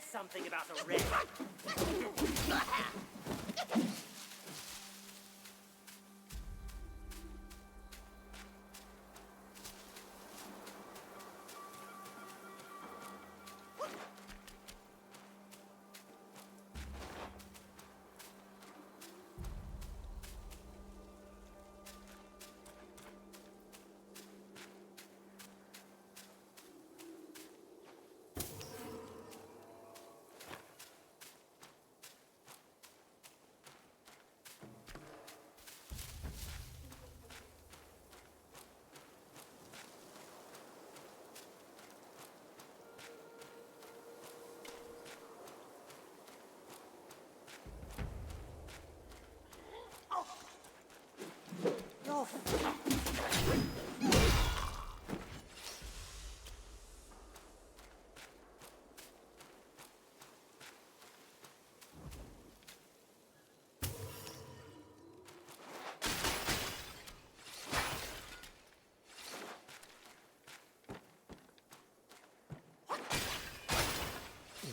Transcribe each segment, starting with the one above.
something about the red.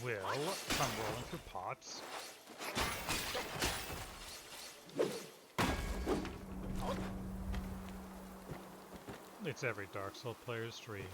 Well, I'm rolling for pots. It's every Dark Souls player's dream.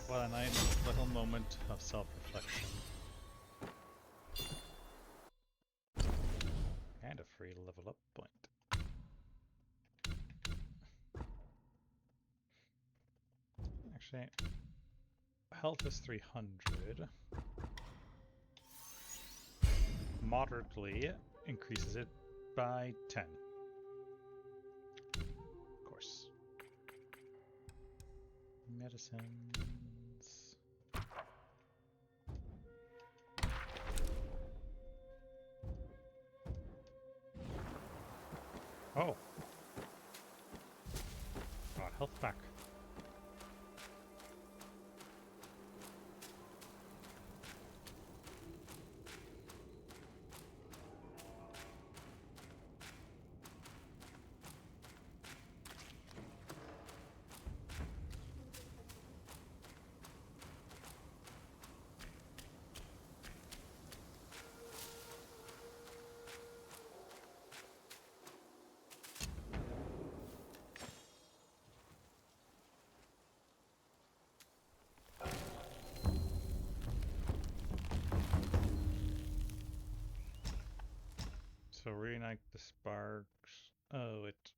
What a nice little moment of self-reflection. And a free level up point. Actually, health is 300. Moderately increases it by 10. Of course. Medicines. Oh. Got health back. So reignite the sparks. Oh, it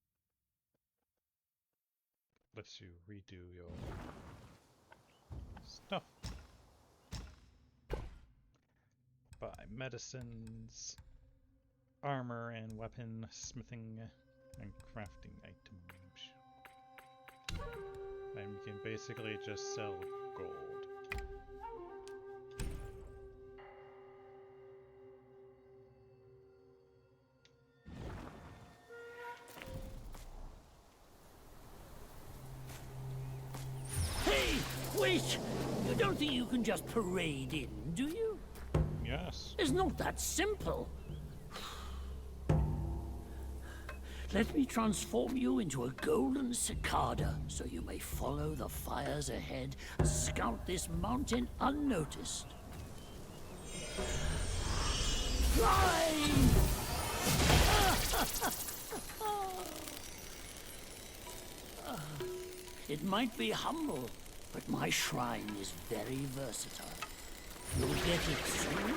lets you redo your stuff. Buy medicines, armor and weapon smithing, and crafting items. And you can basically just sell gold. Wait! You don't think you can just parade in, do you? Yes. It's not that simple. Let me transform you into a golden cicada so you may follow the fires ahead and scout this mountain unnoticed. Fly! It might be humble, but my shrine is very versatile. You'll get it soon.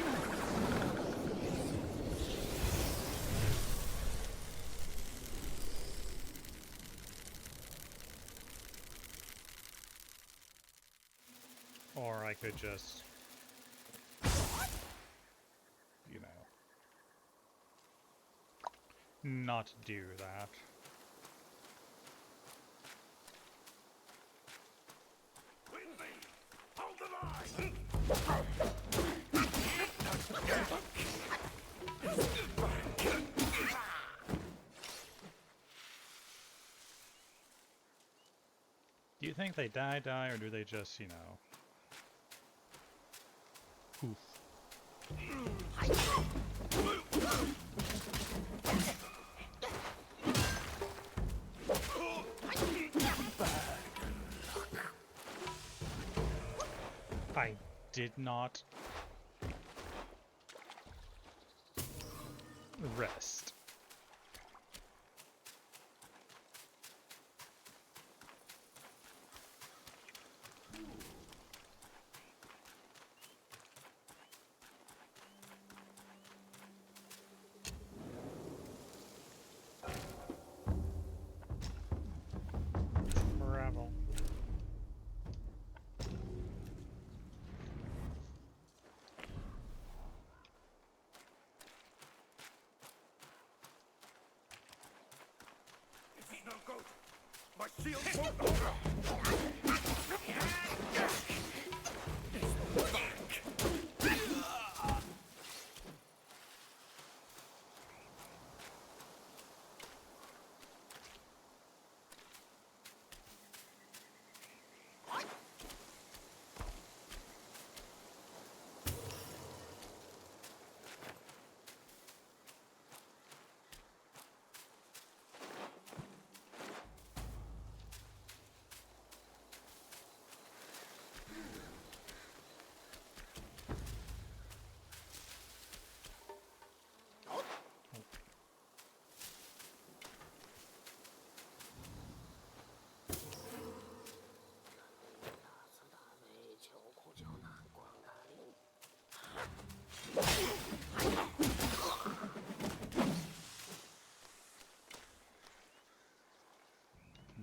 Or I could just, you know, not do that. Do you think they die, or do they just, you know, poof? I did not rest. Travel. This is no good. My shield won't hold.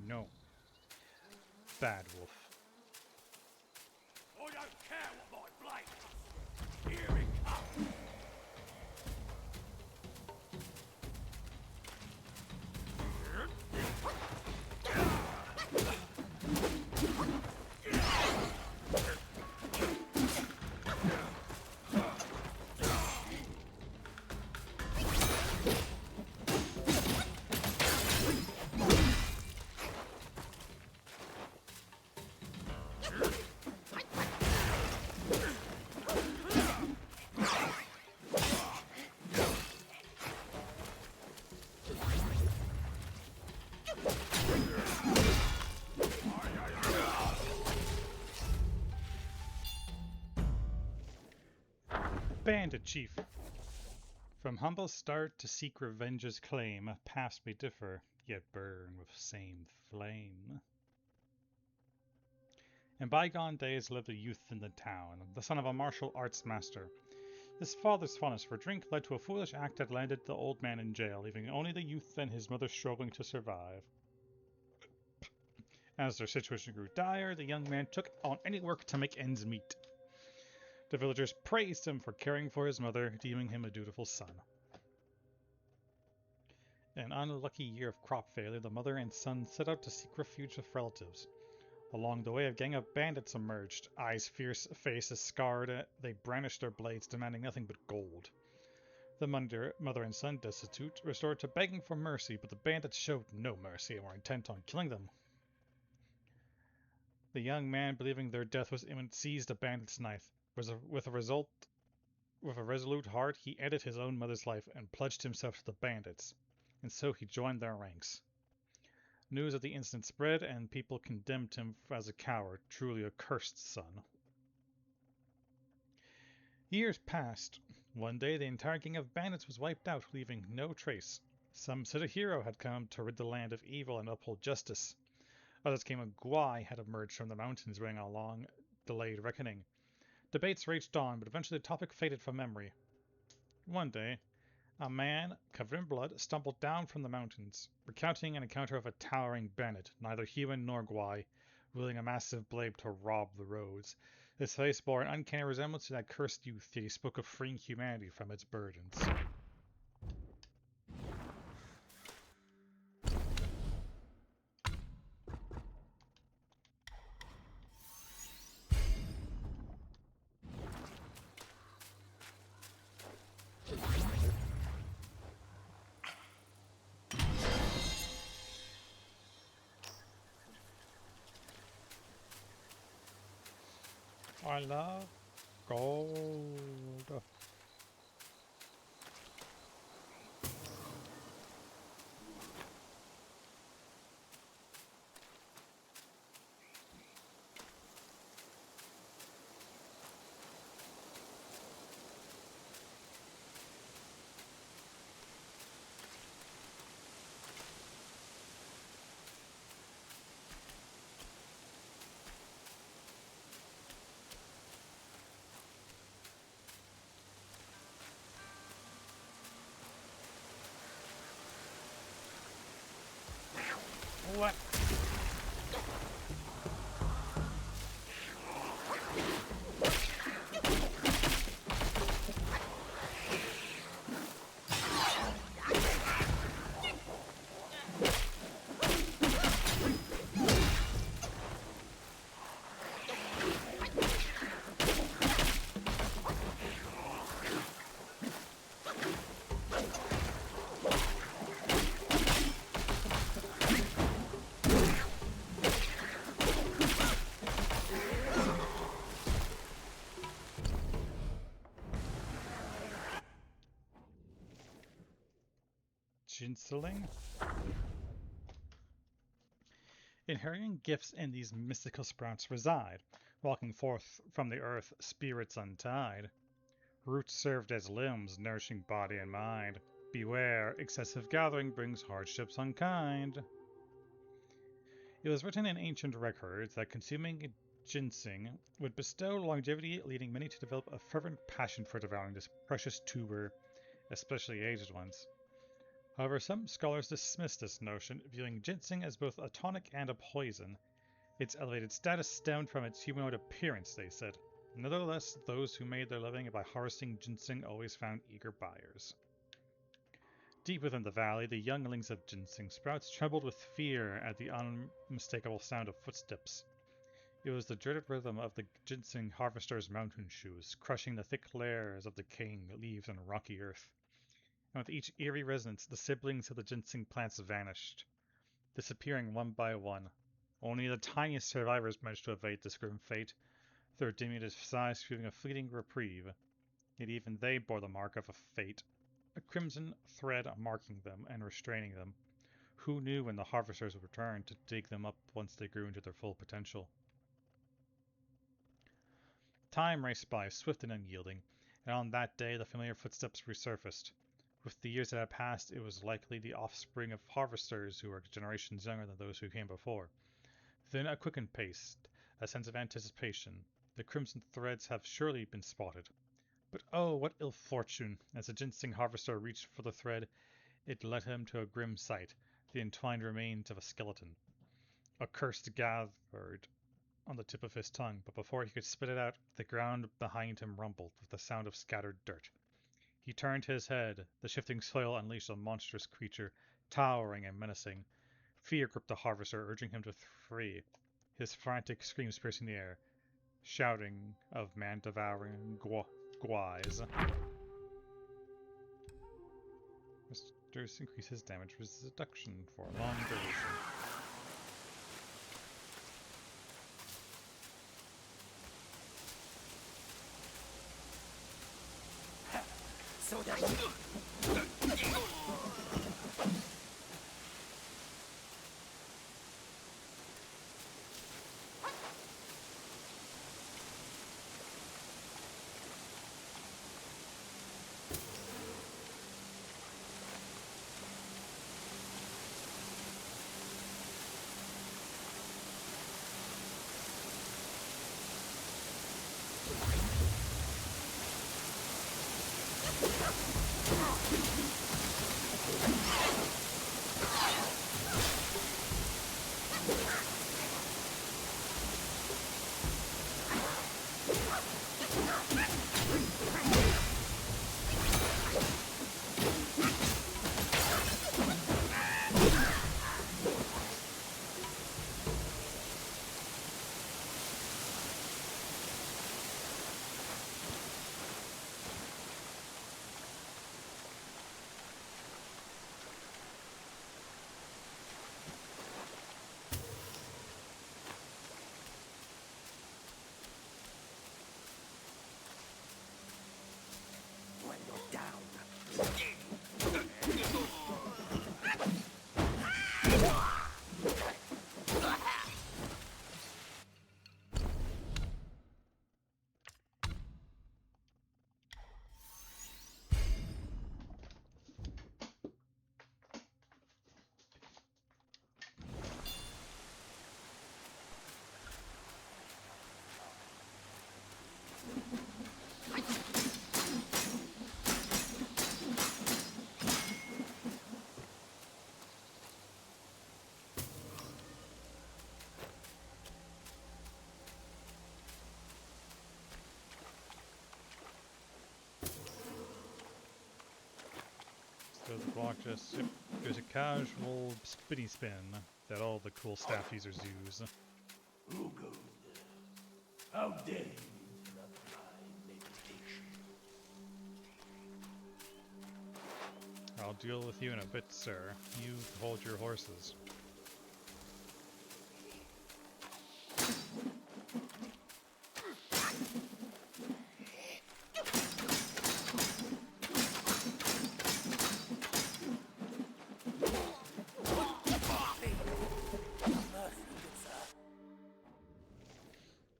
No. Bad wolf. I don't care what my blade does. Here it comes. Bandit chief. From humble start to seek revenge's claim, paths may differ, yet burn with same flame. In bygone days lived a youth in the town, the son of a martial arts master. His father's fondness for drink led to a foolish act that landed the old man in jail, leaving only the youth and his mother struggling to survive. As their situation grew dire, the young man took on any work to make ends meet. The villagers praised him for caring for his mother, deeming him a dutiful son. In an unlucky year of crop failure, the mother and son set out to seek refuge with relatives. Along the way, a gang of bandits emerged, eyes fierce, faces scarred. They brandished their blades, demanding nothing but gold. The mother and son, destitute, restored to begging for mercy, but the bandits showed no mercy and were intent on killing them. The young man, believing their death was imminent, seized a bandit's knife. With a resolute heart, he ended his own mother's life and pledged himself to the bandits, and so he joined their ranks. News of the incident spread, and people condemned him as a coward, truly a cursed son. Years passed. One day, the entire gang of bandits was wiped out, leaving no trace. Some said a hero had come to rid the land of evil and uphold justice. Others claimed a Gwai had emerged from the mountains, bringing a long delayed reckoning. Debates raged on, but eventually the topic faded from memory. One day, a man, covered in blood, stumbled down from the mountains, recounting an encounter of a towering bandit, neither human nor Gwai, wielding a massive blade to rob the roads. His face bore an uncanny resemblance to that cursed youth, yet he spoke of freeing humanity from its burdens. I love gold. What? Ginseling? Inheriting gifts in these mystical sprouts reside, walking forth from the earth, spirits untied. Roots served as limbs, nourishing body and mind. Beware, excessive gathering brings hardships unkind. It was written in ancient records that consuming ginseng would bestow longevity, leading many to develop a fervent passion for devouring this precious tuber, especially aged ones. However, some scholars dismiss this notion, viewing ginseng as both a tonic and a poison. Its elevated status stemmed from its humanoid appearance, they said. Nevertheless, those who made their living by harvesting ginseng always found eager buyers. Deep within the valley, the younglings of ginseng sprouts trembled with fear at the unmistakable sound of footsteps. It was the dreaded rhythm of the ginseng harvester's mountain shoes, crushing the thick layers of decaying leaves and rocky earth. And with each eerie resonance, the siblings of the ginseng plants vanished, disappearing one by one. Only the tiniest survivors managed to evade this grim fate, their diminutive size proving a fleeting reprieve. Yet even they bore the mark of a fate, a crimson thread marking them and restraining them. Who knew when the harvesters would return to dig them up once they grew into their full potential? Time raced by, swift and unyielding, and on that day the familiar footsteps resurfaced. With the years that had passed, it was likely the offspring of harvesters who were generations younger than those who came before. Then a quickened pace, a sense of anticipation. The crimson threads have surely been spotted. But oh, what ill fortune! As the ginseng harvester reached for the thread, it led him to a grim sight, the entwined remains of a skeleton. A curse gathered on the tip of his tongue, but before he could spit it out, the ground behind him rumbled with the sound of scattered dirt. He turned his head. The shifting soil unleashed a monstrous creature, towering and menacing. Fear gripped the harvester, urging him to flee, his frantic screams piercing the air, shouting of man-devouring guais. Misters increases damage reduction for a long duration. So that not just... Yep, there's a casual spinny spin that all the cool staff users use. Who goes there? How dare you interrupt my meditation? I'll deal with you in a bit, sir. You hold your horses.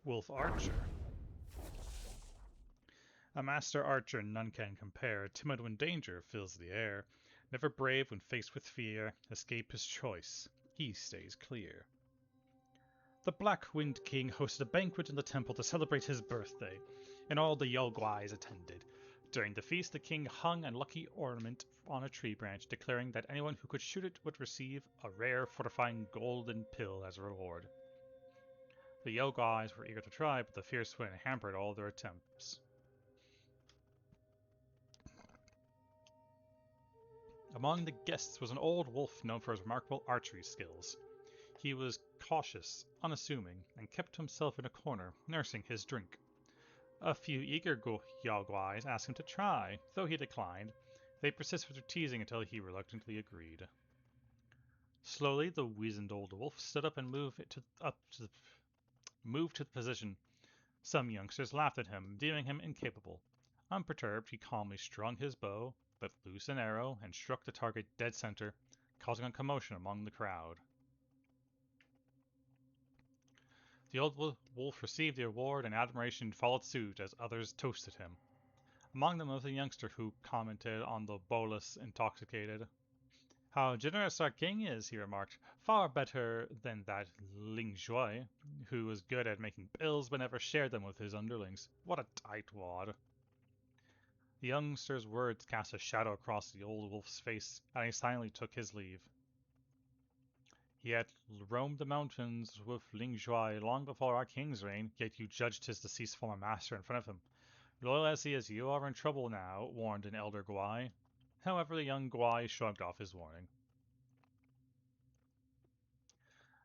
Wolf Archer. A master archer none can compare, timid when danger fills the air, never brave when faced with fear, escape his choice, he stays clear. The Black Wind King hosted a banquet in the temple to celebrate his birthday, and all the Yogwais attended. During the feast, the king hung a lucky ornament on a tree branch, declaring that anyone who could shoot it would receive a rare fortifying golden pill as a reward. The Yogwais were eager to try, but the fierce wind hampered all their attempts. Among the guests was an old wolf known for his remarkable archery skills. He was cautious, unassuming, and kept himself in a corner, nursing his drink. A few eager Yogwais asked him to try, though he declined. They persisted with their teasing until he reluctantly agreed. Slowly, the wizened old wolf stood up and moved to the position. Some youngsters laughed at him, deeming him incapable. Unperturbed, he calmly strung his bow, let loose an arrow, and struck the target dead center, causing a commotion among the crowd. The old wolf received the award, and admiration followed suit as others toasted him. Among them was a youngster who commented on the bolus intoxicated. "How generous our king is," he remarked. "Far better than that Ling Shui, who was good at making pills but never shared them with his underlings. What a tightwad." The youngster's words cast a shadow across the old wolf's face, and he silently took his leave. He had roamed the mountains with Ling Shui long before our king's reign, yet you judged his deceased former master in front of him. "Loyal as he is, you are in trouble now," warned an elder Gwai. However, the young Gwai shrugged off his warning.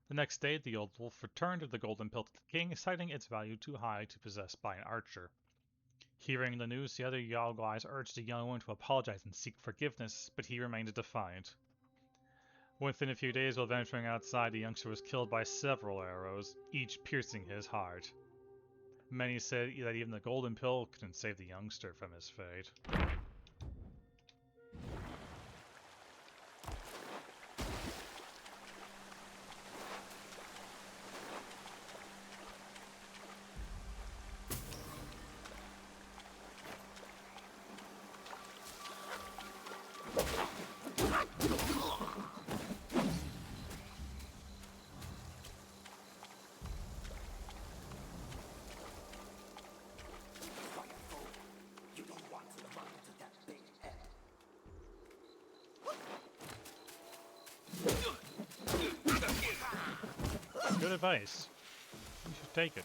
The next day, the old wolf returned with the golden pill to the king, citing its value too high to possess by an archer. Hearing the news, the other Yogwais urged the young one to apologize and seek forgiveness, but he remained defiant. Within a few days, while venturing outside, the youngster was killed by several arrows, each piercing his heart. Many said that even the golden pill couldn't save the youngster from his fate. Good advice. You should take it.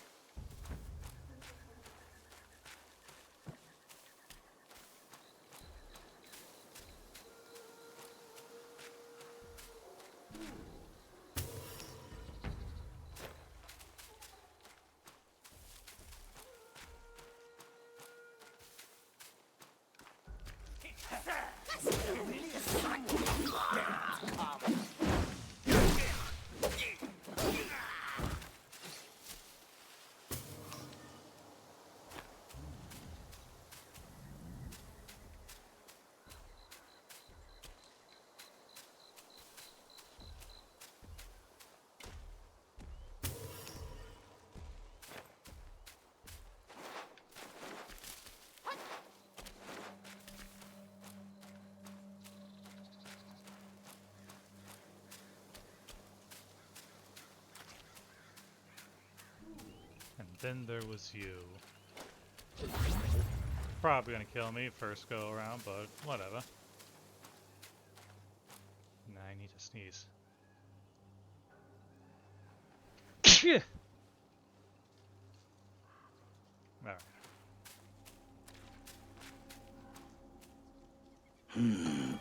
And then there was you. Probably gonna kill me first go around, but whatever. Nah, I need to sneeze. Alright.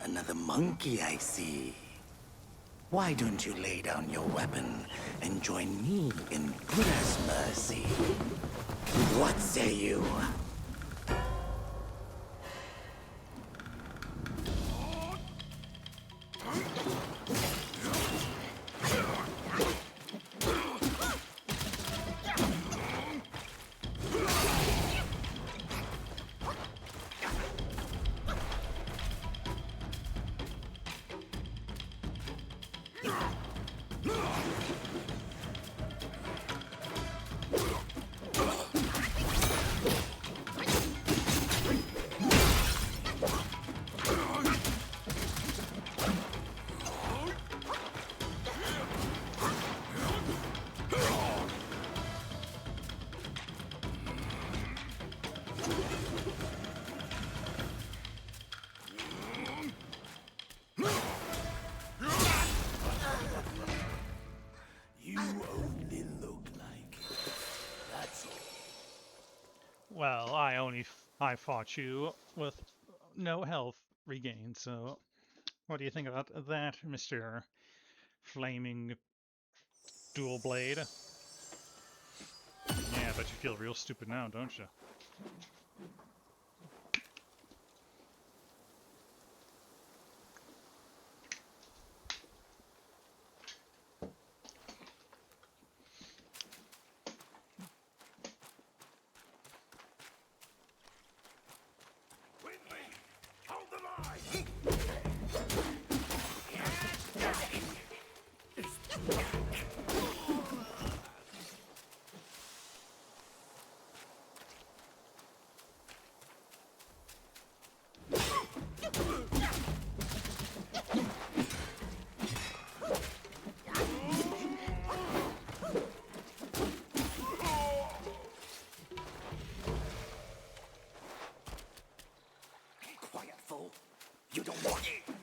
Another monkey, I see. Why don't you lay down your weapon and join me in Buddha's mercy? What say you? You only look like it. That's all. Well, I fought you with no health regained, so what do you think about that, Mr. Flaming Dual Blade? Yeah, but you feel real stupid now, don't you? Winley, hold the line! Quiet, fool. You don't want it.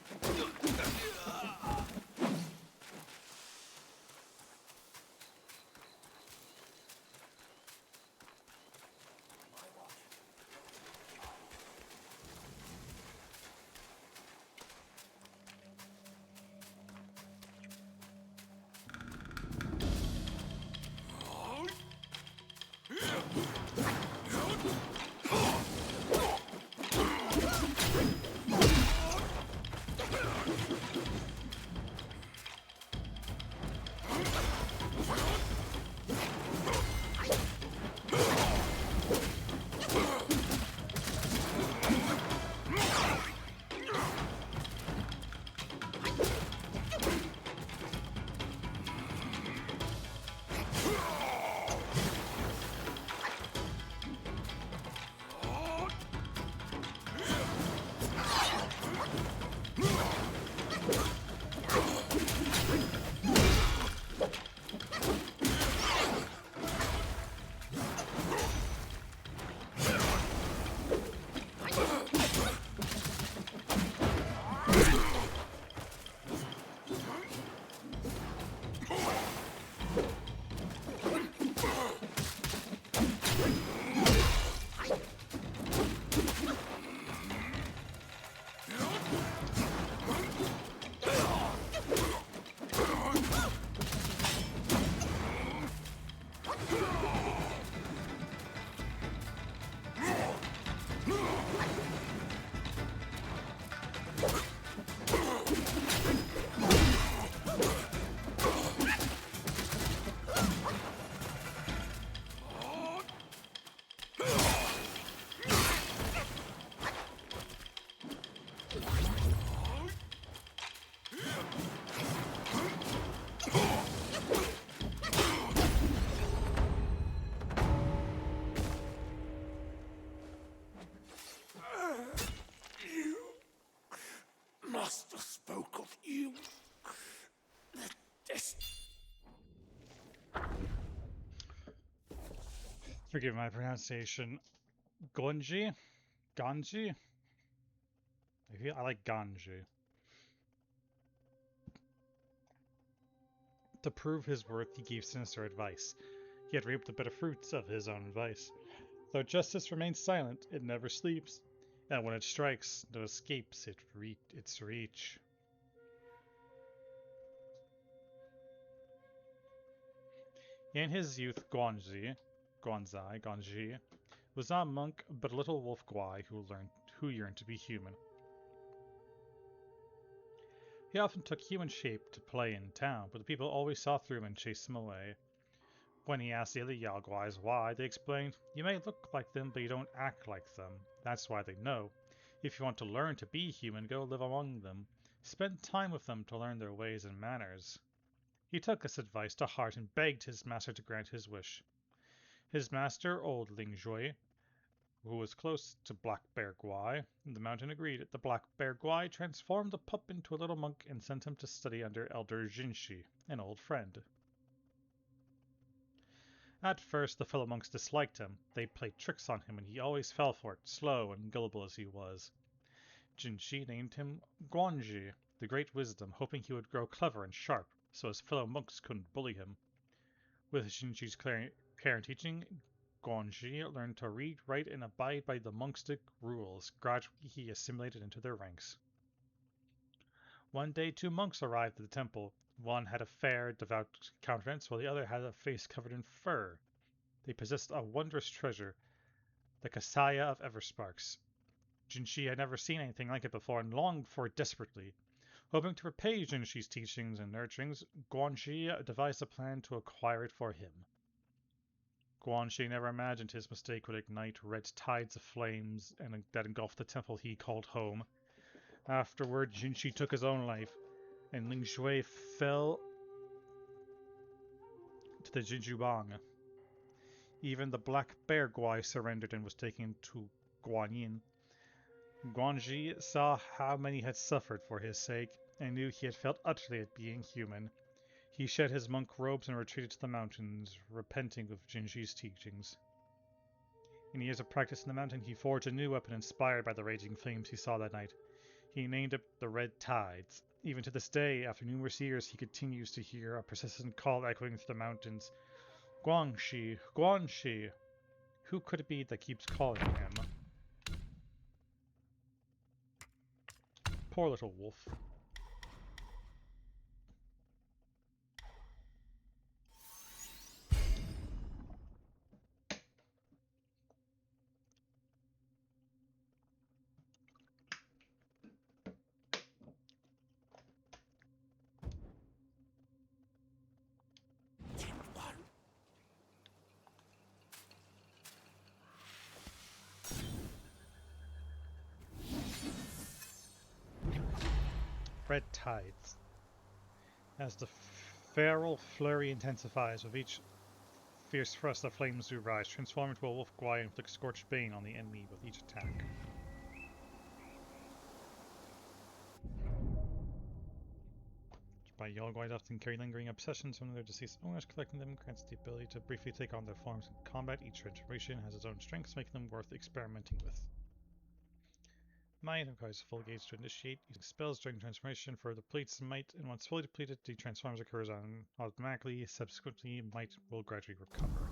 Master spoke of you. This. Forgive my pronunciation. Gonji? Ganji? I like Ganji. To prove his worth, he gave sinister advice. He had reaped the bitter fruits of his own advice. Though justice remains silent, it never sleeps. And when it strikes, no escapes its reach. In his youth, Guanji was not a monk, but a little wolf guai who yearned to be human. He often took human shape to play in town, but the people always saw through him and chased him away. When he asked the other Yao Guais why, they explained, "You may look like them, but you don't act like them. That's why they know. If you want to learn to be human, go live among them. Spend time with them to learn their ways and manners." He took this advice to heart and begged his master to grant his wish. His master, old Ling Zhui, who was close to Black Bear Guai, the mountain agreed. The Black Bear Guai transformed the pup into a little monk and sent him to study under Elder Jinshi, an old friend. At first, the fellow monks disliked him. They played tricks on him, and he always fell for it, slow and gullible as he was. Jinshi named him Guanji, the Great Wisdom, hoping he would grow clever and sharp, so his fellow monks couldn't bully him. With Jinshi's care and teaching, Guanji learned to read, write, and abide by the monastic rules. Gradually, he assimilated into their ranks. One day, 2 monks arrived at the temple. One had a fair, devout countenance, while the other had a face covered in fur. They possessed a wondrous treasure, the Kasaya of Eversparks. Jinshi had never seen anything like it before and longed for it desperately. Hoping to repay Jinshi's teachings and nurturings, Guanji devised a plan to acquire it for him. Guanji never imagined his mistake would ignite red tides of flames that engulfed the temple he called home. Afterward, Jinshi took his own life, and Ling Zhui fell to the Jinjubang. Even the Black Bear Guai surrendered and was taken to Guanyin. Guanji saw how many had suffered for his sake, and knew he had failed utterly at being human. He shed his monk robes and retreated to the mountains, repenting of Jinshi's teachings. In years of practice in the mountain, he forged a new weapon inspired by the raging flames he saw that night. He named it the Red Tides. Even to this day, after numerous years, he continues to hear a persistent call echoing through the mountains. Guangxi, Guangxi. Who could it be that keeps calling him? Poor little wolf. Red Tides. As the feral flurry intensifies, with each fierce thrust the flames do rise, transform into a wolf guai and inflict scorched bane on the enemy with each attack. By Yao Guais often carry lingering obsessions from their deceased owners, collecting them grants the ability to briefly take on their forms in combat. Each transformation has its own strengths, making them worth experimenting with. Might requires full gauge to initiate. Using spells during transformation further depletes might, and once fully depleted, the transforms occurs automatically. Subsequently, might will gradually recover.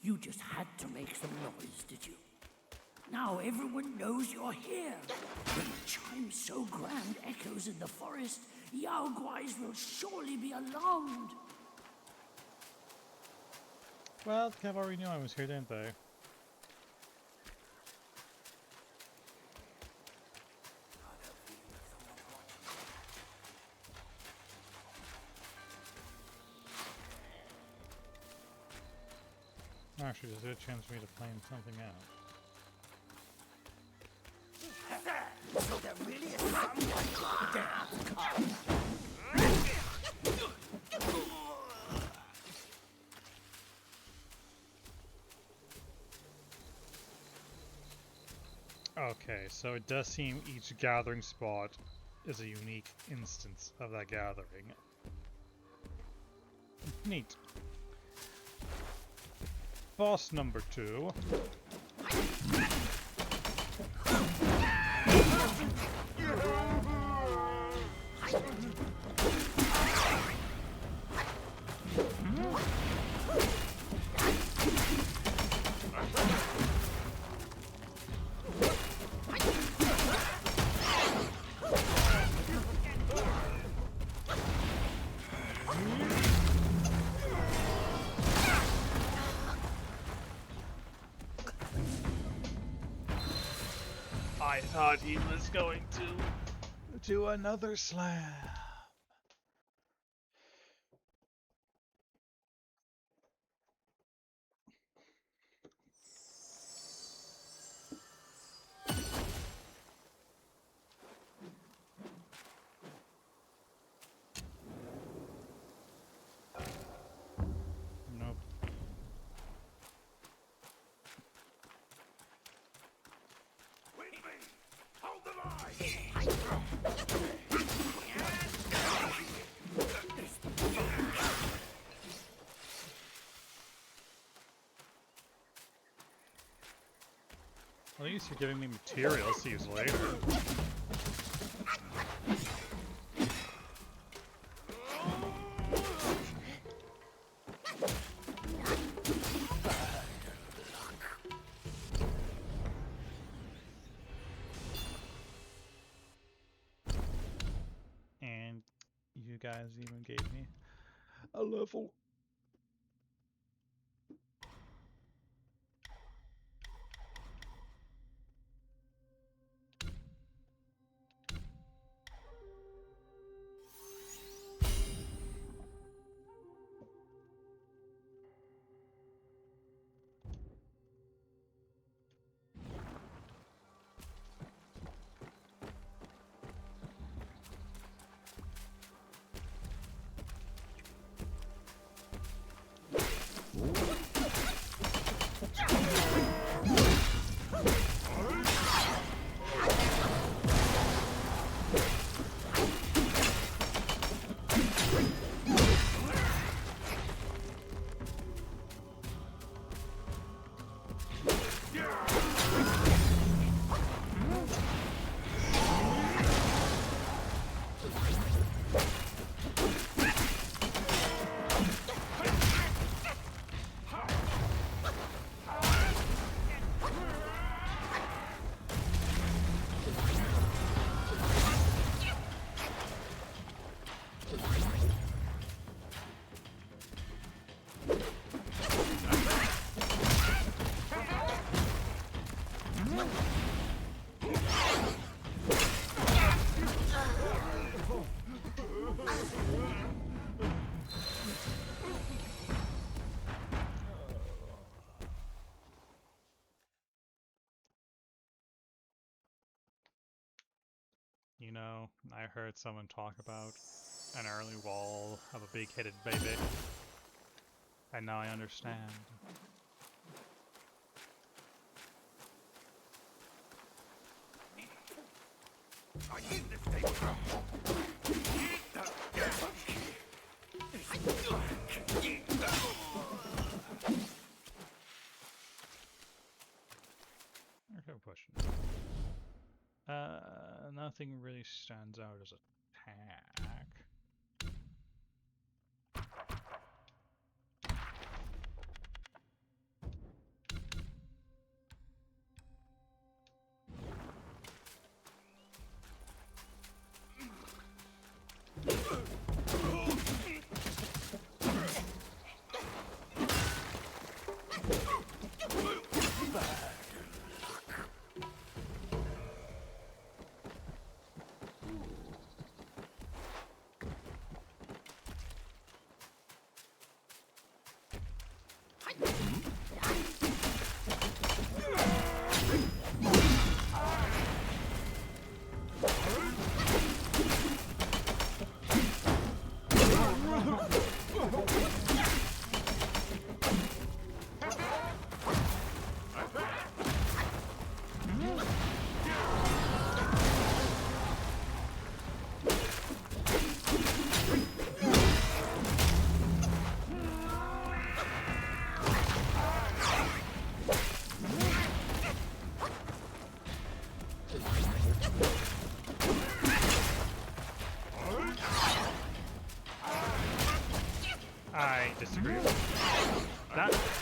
You just had to make some noise, did you? Now everyone knows you're here. When a chime so grand echoes in the forest, Yao Guais will surely be alarmed. Well, the Cav already knew I was here, didn't they? Actually, there's a good chance for me to plan something out. So there really is someone there. Okay, so it does seem each gathering spot is a unique instance of that gathering. Neat. Boss number 2. I thought he was going to do another slam. Nope. With me! Hold the line! At least you're giving me materials to use later. And you guys even gave me a level. You know, I heard someone talk about an early wall of a big-headed baby. And now I understand. I need this thing! Okay, question. Nothing really stands out as attack. disagree. That.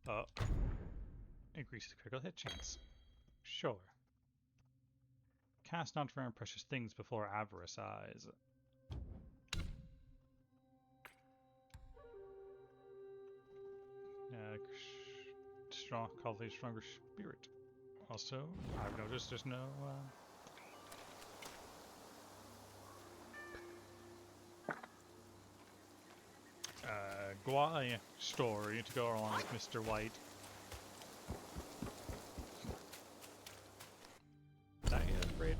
Oh. Increases critical hit chance. Sure. Cast not very precious things before avarice eyes. Strong, cultivate stronger spirit. Also, I've noticed there's no Guai story to go along with Mr. White. That is great.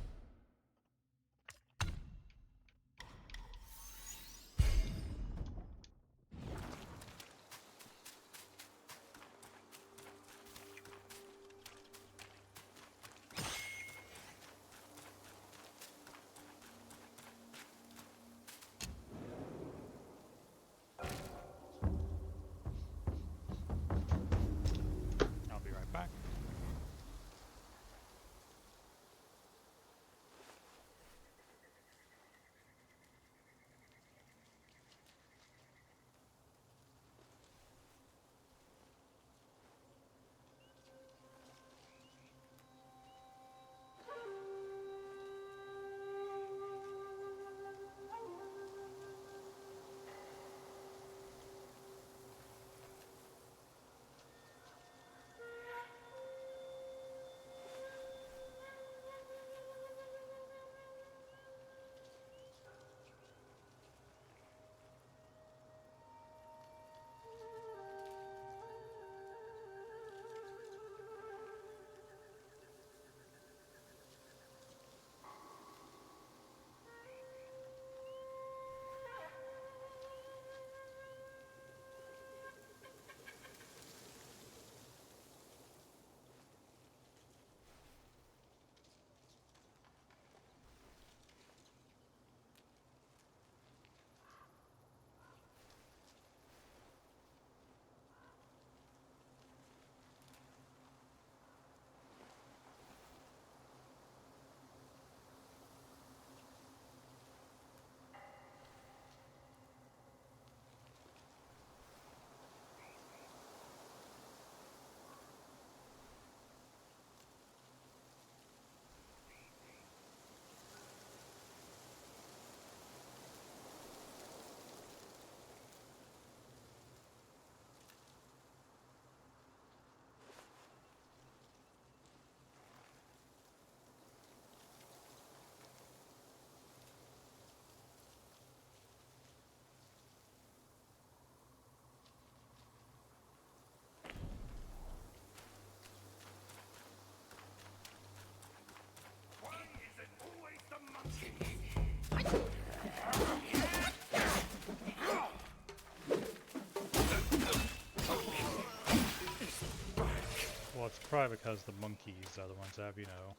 Probably because the monkeys are the ones that have, you know,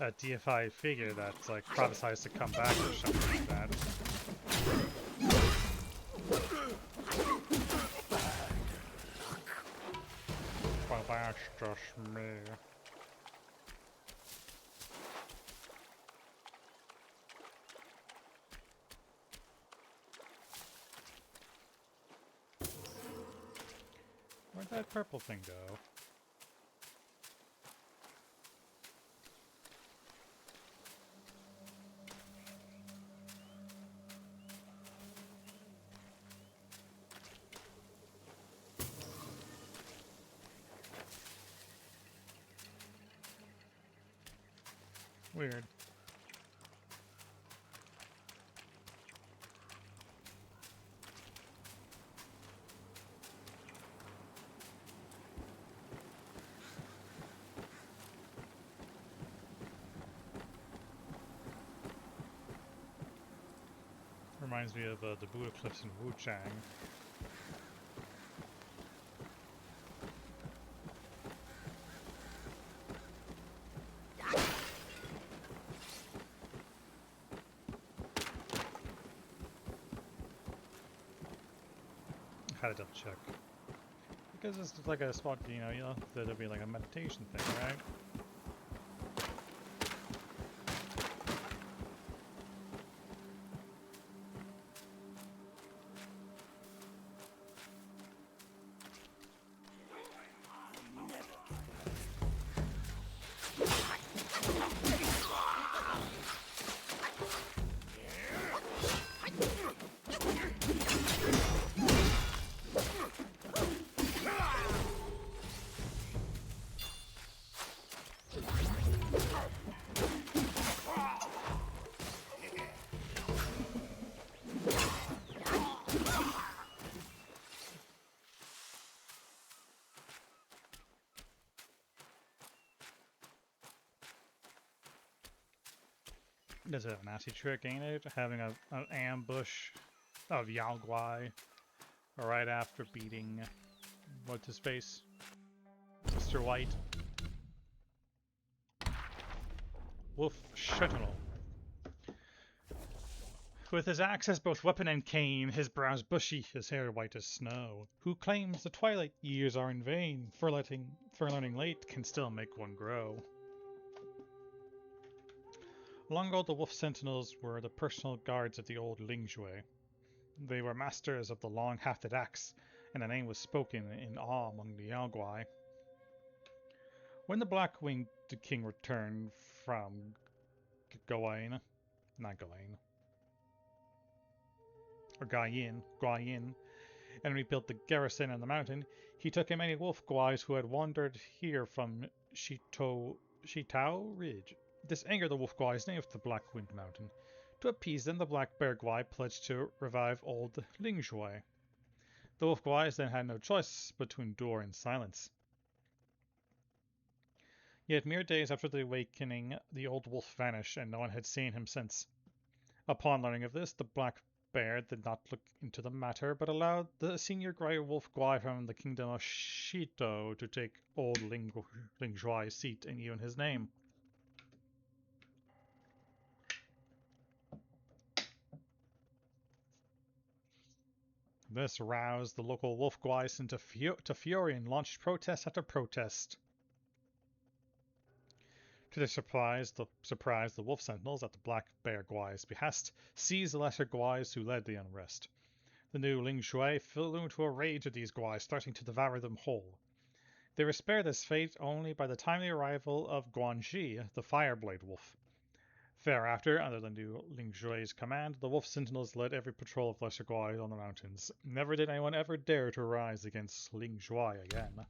a deified figure that's like prophesies to come back or something like that. Well, that's just me. Where'd that purple thing go? Weird. Reminds me of the Buddha cliffs in Wuchang. Had to double check. Because it's like a spot, you know, that'll be like a meditation thing, right? Does it have a nasty trick, ain't it? Having an ambush of Yao Guai right after beating what's his face? Mr. White. Wolf Sentinel. With his axe as both weapon and cane, his brows bushy, his hair white as snow. Who claims the twilight years are in vain, for learning late can still make one grow. Long ago, the wolf sentinels were the personal guards of the old Lingzhui. They were masters of the long-hafted axe, and the name was spoken in awe among the Yaoguai. When the Black-Winged King returned from Guayin, and rebuilt the garrison on the mountain, he took in many wolf guais who had wandered here from Shitao Ridge. This angered the wolf guais named the Black Wind Mountain. To appease them, the Black Bear Guai pledged to revive old Lingzhui. The wolf guais then had no choice between door and silence. Yet mere days after the awakening, the old wolf vanished, and no one had seen him since. Upon learning of this, the Black Bear did not look into the matter, but allowed the senior grey wolf guai from the kingdom of Shito to take old Lingzhui's seat and even his name. This roused the local wolf guais into fury and launched protest after protest. To their surprise, the wolf sentinels, at the Black Bear Guai's behest, seized the lesser guais who led the unrest. The new Lingzhui flew into a rage at these guais, starting to devour them whole. They were spared this fate only by the timely arrival of Guanxi, the Fireblade Wolf. Thereafter, under the new Lingzhui's command, the wolf sentinels led every patrol of lesser guais on the mountains. Never did anyone ever dare to rise against Lingzhui again.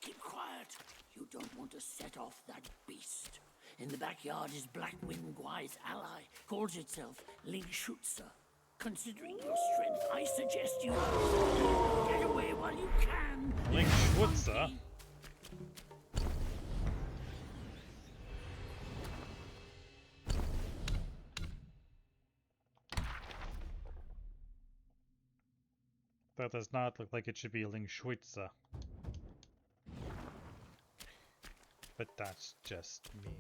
Keep quiet. You don't want to to set off that beast. In the backyard is Blackwind Gwai's ally, calls itself Lingshutsa. Considering your strength, I suggest you get away while you can. Lingshutsa? That does not look like it should be Lingshutsa. But that's just me.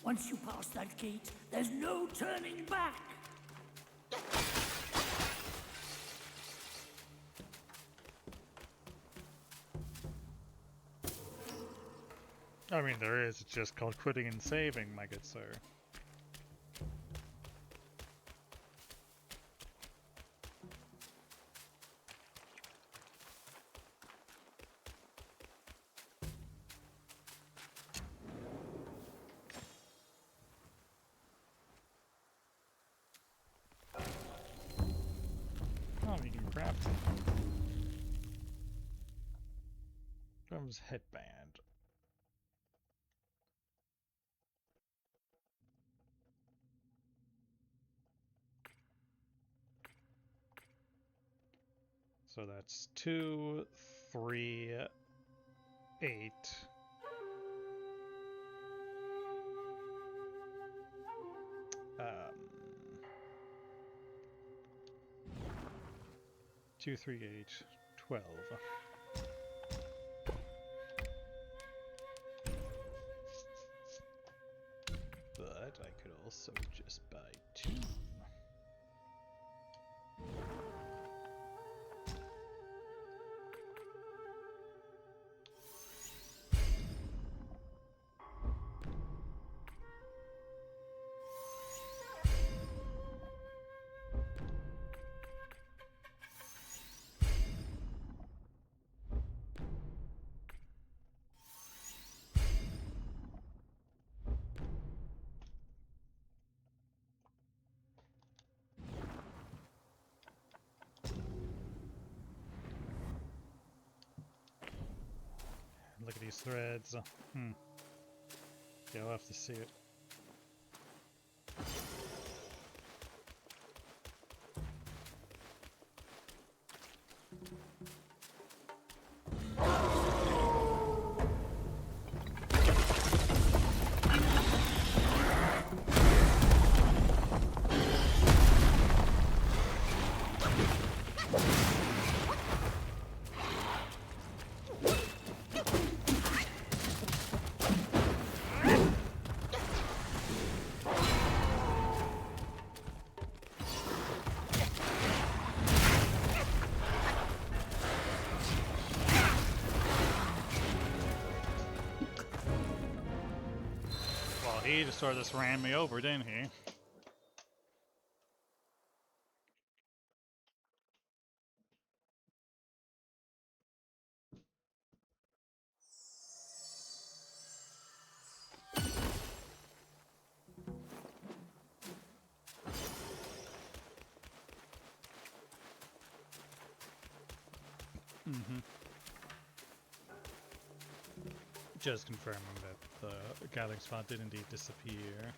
Once you pass that gate, there's no turning back. I mean, there is. It's just called quitting and saving, my good sir. Oh, you can grab Drum's headband. So that's 2, 3, 8. 2, 3, 8, 12. But I could also just buy 2. Look at these threads. Yeah, I'll have to see it. He just sort of just ran me over, didn't he? Just confirming that the gathering spot did indeed disappear.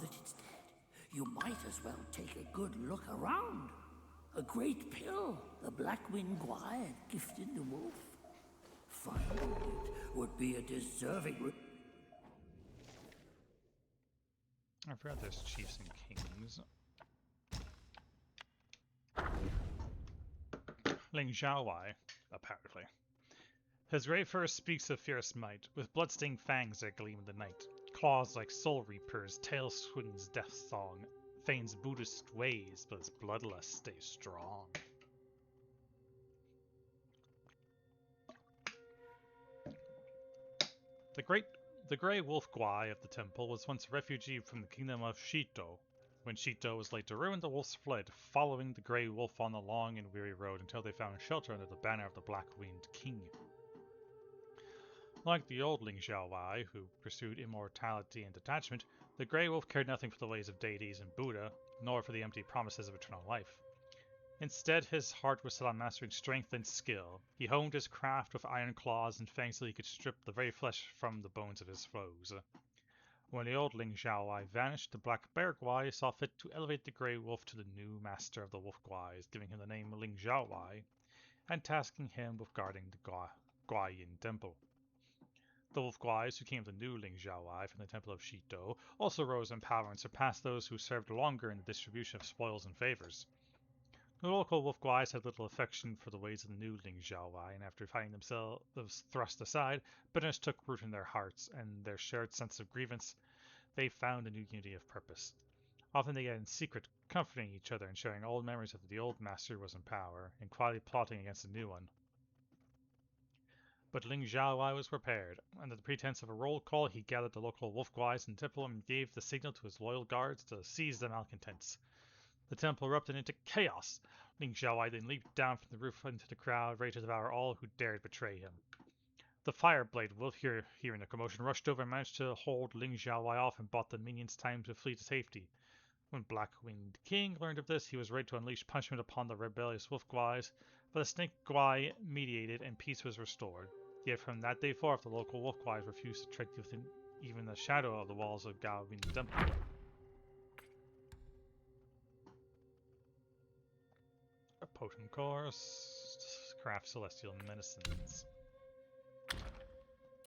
that it's dead, you might as well take a good look around. A great pill the Black-Winged Gwai had gifted the wolf. Finding it would be a deserving... I forgot there's chiefs and kings. Ling Xiaowai, apparently. His grey fur speaks of fierce might, with blood-stained fangs that gleam in the night. Claws like soul reapers, tail swings death song, feigns Buddhist ways, but his bloodlust stays strong. The grey wolf Gwai of the temple was once a refugee from the kingdom of Shito. When Shito was laid to ruin, the wolves fled, following the grey wolf on the long and weary road until they found shelter under the banner of the Black-Winged King. Like the old Ling Xiaowai, who pursued immortality and detachment, the Grey Wolf cared nothing for the ways of deities and Buddha, nor for the empty promises of eternal life. Instead, his heart was set on mastering strength and skill. He honed his craft with iron claws and fangs so he could strip the very flesh from the bones of his foes. When the old Ling Xiaowai vanished, the Black Bear Gwai saw fit to elevate the Grey Wolf to the new master of the Wolf Gwais, giving him the name Ling Xiaowai, and tasking him with guarding the Guayin Temple. The Wolf Gwais, who came the new Ling Xiaowai from the Temple of Shito, also rose in power and surpassed those who served longer in the distribution of spoils and favors. The local Wolf Gwais had little affection for the ways of the new Ling Xiaowai, and after finding themselves thrust aside, bitterness took root in their hearts, and their shared sense of grievance, they found a new unity of purpose. Often they in secret, comforting each other and sharing old memories of the old master was in power, and quietly plotting against the new one. But Ling Xiaowai was prepared. Under the pretense of a roll call, he gathered the local wolf Gwais in the temple and gave the signal to his loyal guards to seize the malcontents. The temple erupted into chaos. Ling Xiaowai then leaped down from the roof into the crowd, ready to devour all who dared betray him. The Fireblade Wolf, hearing the commotion, rushed over and managed to hold Ling Xiaowai off and bought the minions time to flee to safety. When Black-Winged King learned of this, he was ready to unleash punishment upon the rebellious wolf Gwais, but the Snake Gwai mediated and peace was restored. Yet from that day forth, the local wolf Gwais refused to tread within even the shadow of the walls of Gaoyin Temple. A potent course, craft celestial medicines.